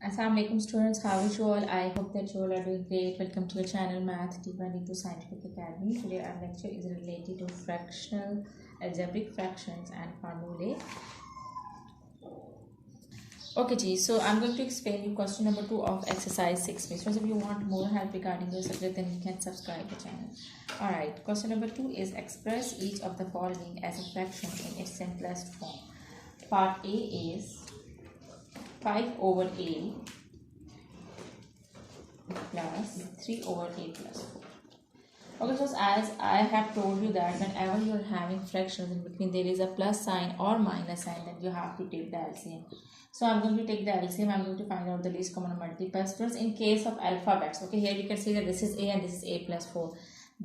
Assalamualaikum students, how is you all? I hope that you all are doing great. Welcome to your channel Math Deeper into Scientific Academy. Today our lecture is related to fractional, algebraic fractions and formulae. Okay ji, so I'm going to explain you question number 2 of exercise 6. So if you want more help regarding your subject, then you can subscribe the channel. Alright, question number 2 is express each of the following as a fraction in its simplest form. Part A is 5 over A plus 3 over A plus 4. Okay, so as I have told you that whenever you are having fractions in between there is a plus sign or minus sign, then you have to take the LCM. So I'm going to take the LCM. I'm going to find out the least common multiple. Students, in case of alphabets, okay, here you can see that this is A and this is A plus 4.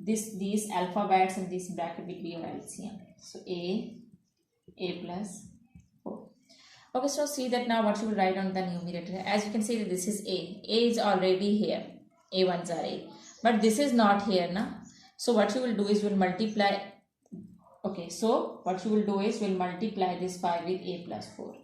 These alphabets in this bracket will be your LCM. So A plus 4. Okay, so see that now what you will write on the numerator. As you can see that this is A. A is already here. A1s are A. But this is not here now. So what you will do is you will multiply. Okay, so what you will do is you will multiply this 5 with A plus 4.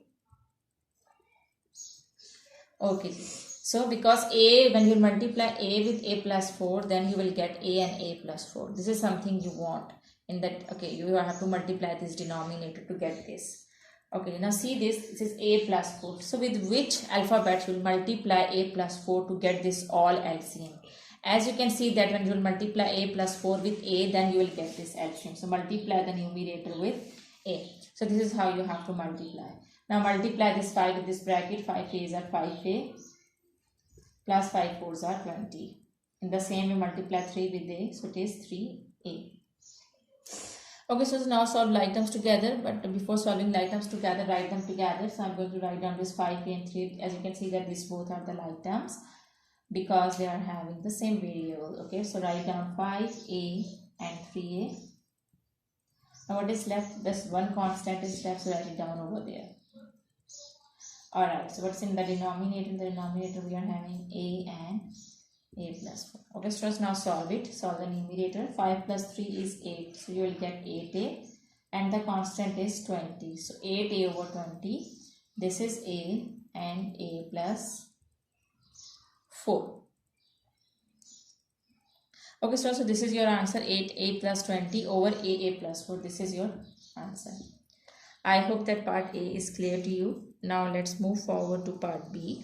Okay, so because A, when you multiply A with A plus 4, then you will get A and A plus 4. This is something you want in that. Okay, you have to multiply this denominator to get this. Okay, now see this is A plus 4. So with which alphabet you will multiply A plus 4 to get this all LCM? As you can see that when you will multiply A plus 4 with A, then you will get this LCM. So multiply the numerator with A. So this is how you have to multiply. Now multiply this 5 with this bracket. 5 A's are 5A plus 5 4's are 20. In the same way multiply 3 with A. So it is 3A. Okay, so now solve like terms together. But before solving like terms together, write them together. So I'm going to write down this 5A and 3. As you can see that these both are the like terms because they are having the same variable. Okay, so write down 5A and 3A. Now what is left? Just one constant is left, so write it down over there. Alright, so what's in the denominator? In the denominator we are having A and A plus 4. Okay, so let's now solve it. Solve the numerator. 5 plus 3 is 8. So you will get 8A and the constant is 20. So 8A over 20. This is A and A plus 4. Okay, so this is your answer. 8A plus 20 over AA plus 4. This is your answer. I hope that part A is clear to you. Now let's move forward to part B.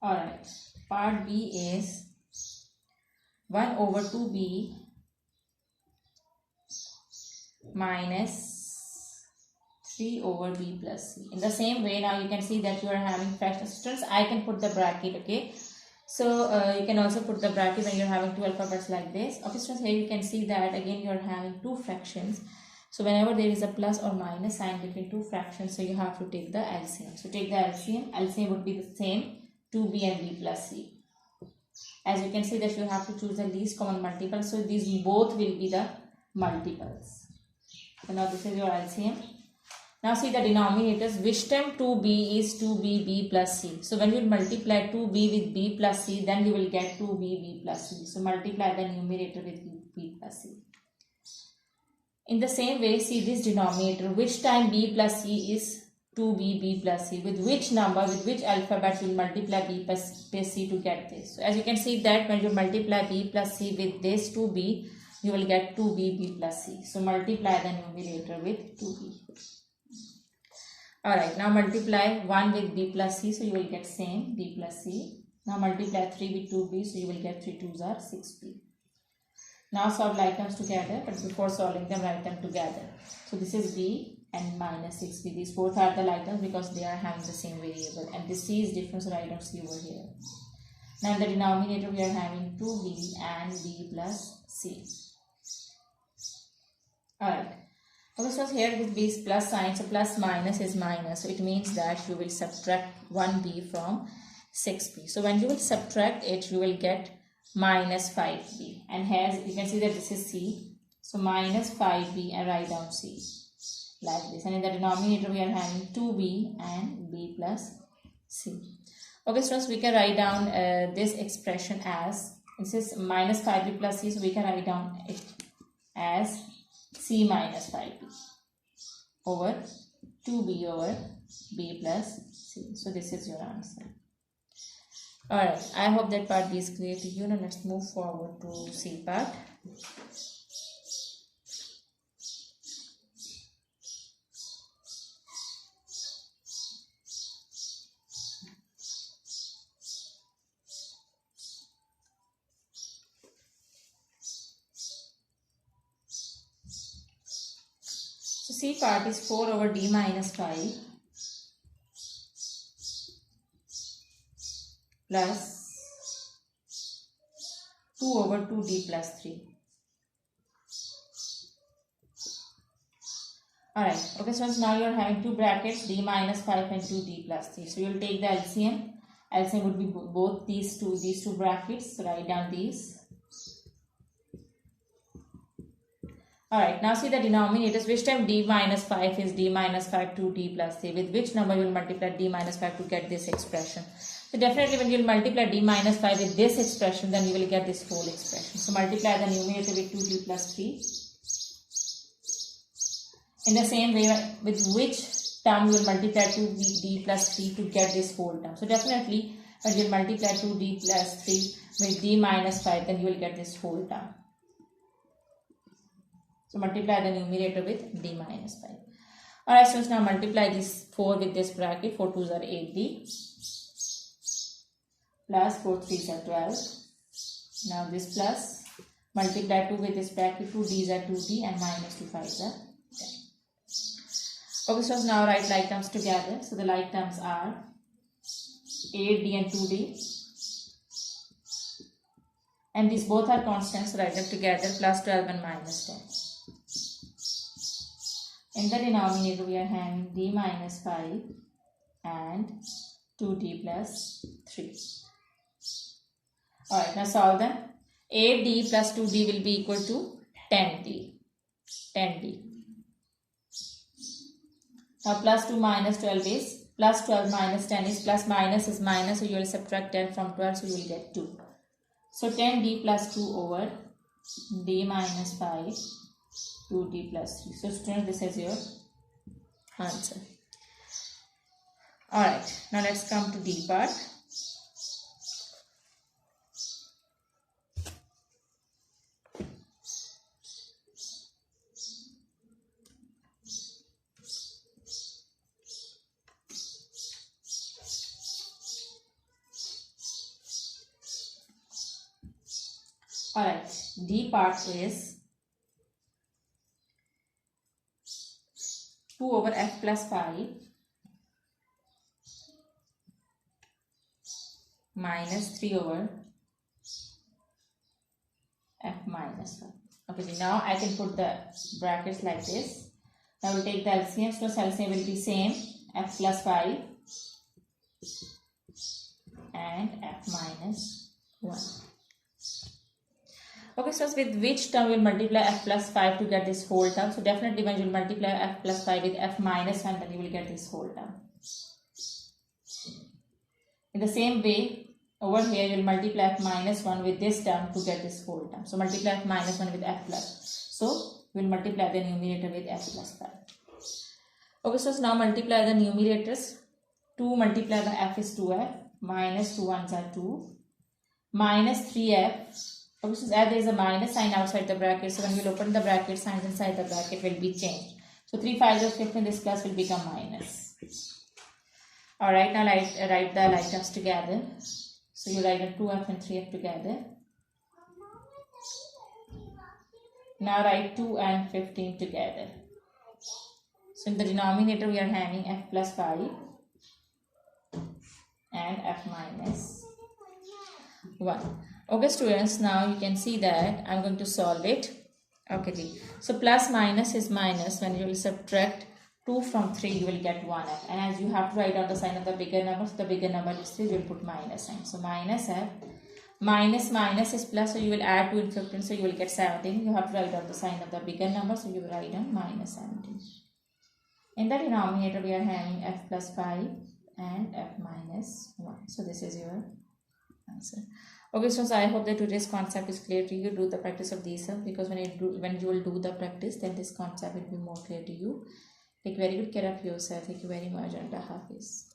Alright, part B is 1 over 2B minus 3 over B plus C. In the same way, now you can see that you are having fractions. Students, I can put the bracket, okay. So you can also put the bracket when you're having two alphabets like this. Okay, students, here you can see that again you are having two fractions. So whenever there is a plus or minus sign between two fractions, so you have to take the LCM. So take the LCM. LCM would be the same, 2B and B plus C. As you can see that you have to choose the least common multiple. So these both will be the multiples. So now this is your LCM. Now see the denominators. Which term 2B is 2B, B plus C. So when you multiply 2B with B plus C, then you will get 2B, B plus C. So multiply the numerator with B plus C. In the same way, see this denominator. Which time B plus C is 2B, B plus C. With which number, with which alphabet you will multiply B plus C to get this. So as you can see that when you multiply B plus C with this 2B, you will get 2B, B plus C. So multiply the numerator with 2B. Alright, now multiply 1 with B plus C, so you will get same B plus C. Now multiply 3 with 2B, so you will get 3 2's are 6B. Now solve like terms together, but before solving them, write them together. So this is B and minus 6B. These both are the like terms because they are having the same variable. And this C is different, so write down C over here. Now in the denominator, we are having 2B and B plus C. Alright. Okay, so here with these plus signs, so plus minus is minus. So it means that you will subtract 1B from 6B. So when you will subtract it, you will get minus 5B. And here you can see that this is C. So minus 5B and write down C. Like this. And in the denominator, we are having 2B and B plus C. Okay, students, we can write down this expression as, this is minus 5b plus c, so we can write down it as c minus 5b over 2b over b plus c. So this is your answer. Alright, I hope that part B is clear to you. Now let's move forward to C part. So C part is 4 over d minus 5 plus 2 over 2d plus 3. Alright, okay, so now you are having two brackets, d minus 5 and 2d plus 3. So you will take the LCM. LCM would be both these two brackets. So write down these. Alright, now see the denominators. Which time d minus 5 is d minus 5 2d plus 3. With which number you will multiply d minus 5 to get this expression? So definitely when you will multiply d minus 5 with this expression, then you will get this whole expression. So multiply the numerator with 2d plus 3. In the same way, with which term you will multiply 2d plus 3 to get this whole term. So definitely when you will multiply 2d plus 3 with d minus 5, then you will get this whole term. So multiply the numerator with d minus 5. Alright, so now multiply this 4 with this bracket. 4 2s are 8d plus 4 3s are 12. Now this plus multiply 2 with this bracket. 2d's are 2d and minus 2 5s are 10. Okay, so now write like terms together. So the like terms are 8d and 2d. And these both are constants, so write them together, plus 12 and minus 10. In the denominator, we are having d minus 5 and 2d plus 3. Alright, now solve them. 8d plus 2d will be equal to 10d. Now plus 2 minus 12 is, plus 12 minus 10 is, plus minus is minus, so you will subtract 10 from 12, so you will get 2. So 10d plus 2 over d minus 5 2d plus 3. So students, this is your answer. Alright, now let's come to D part. Alright, D part is 2 over f plus 5 minus 3 over f minus 1. Okay, so now I can put the brackets like this. I will take the LCM, so LCM will be same, f plus 5 and f minus 1. Okay, so with which term we will multiply f plus 5 to get this whole term? So definitely when you will multiply f plus 5 with f minus 1, then you will get this whole term. In the same way, over here you will multiply f minus 1 with this term to get this whole term. So multiply f minus 1 with f plus. So we will multiply the numerator with f plus 5. Okay, so now multiply the numerators. 2 multiply the f is 2f, minus 2 ones are 2, minus 3f. Okay, so as there is a minus sign outside the bracket, so when we will open the bracket, signs inside the bracket will be changed. So 3 5s are 15, this plus will become minus. Alright, now write the like terms together. So you write 2f and 3f together. Now write 2 and 15 together. So in the denominator we are having f plus 5 and f minus 1. Okay students, now you can see that I am going to solve it. Okay, so plus minus is minus. When you will subtract 2 from 3, you will get 1f. And as you have to write out the sign of the bigger number, so the bigger number is 3, you will put minus sign. So minus f, minus minus is plus, so you will add 2 in 15, so you will get 17. You have to write out the sign of the bigger number, so you will write down minus 17. In the denominator, we are having f plus 5 and f minus 1. So this is your answer. Okay, so I hope that today's concept is clear to you. Do the practice of these because when you will do the practice, then this concept will be more clear to you. Take very good care of yourself. Thank you very much, and Hafiz.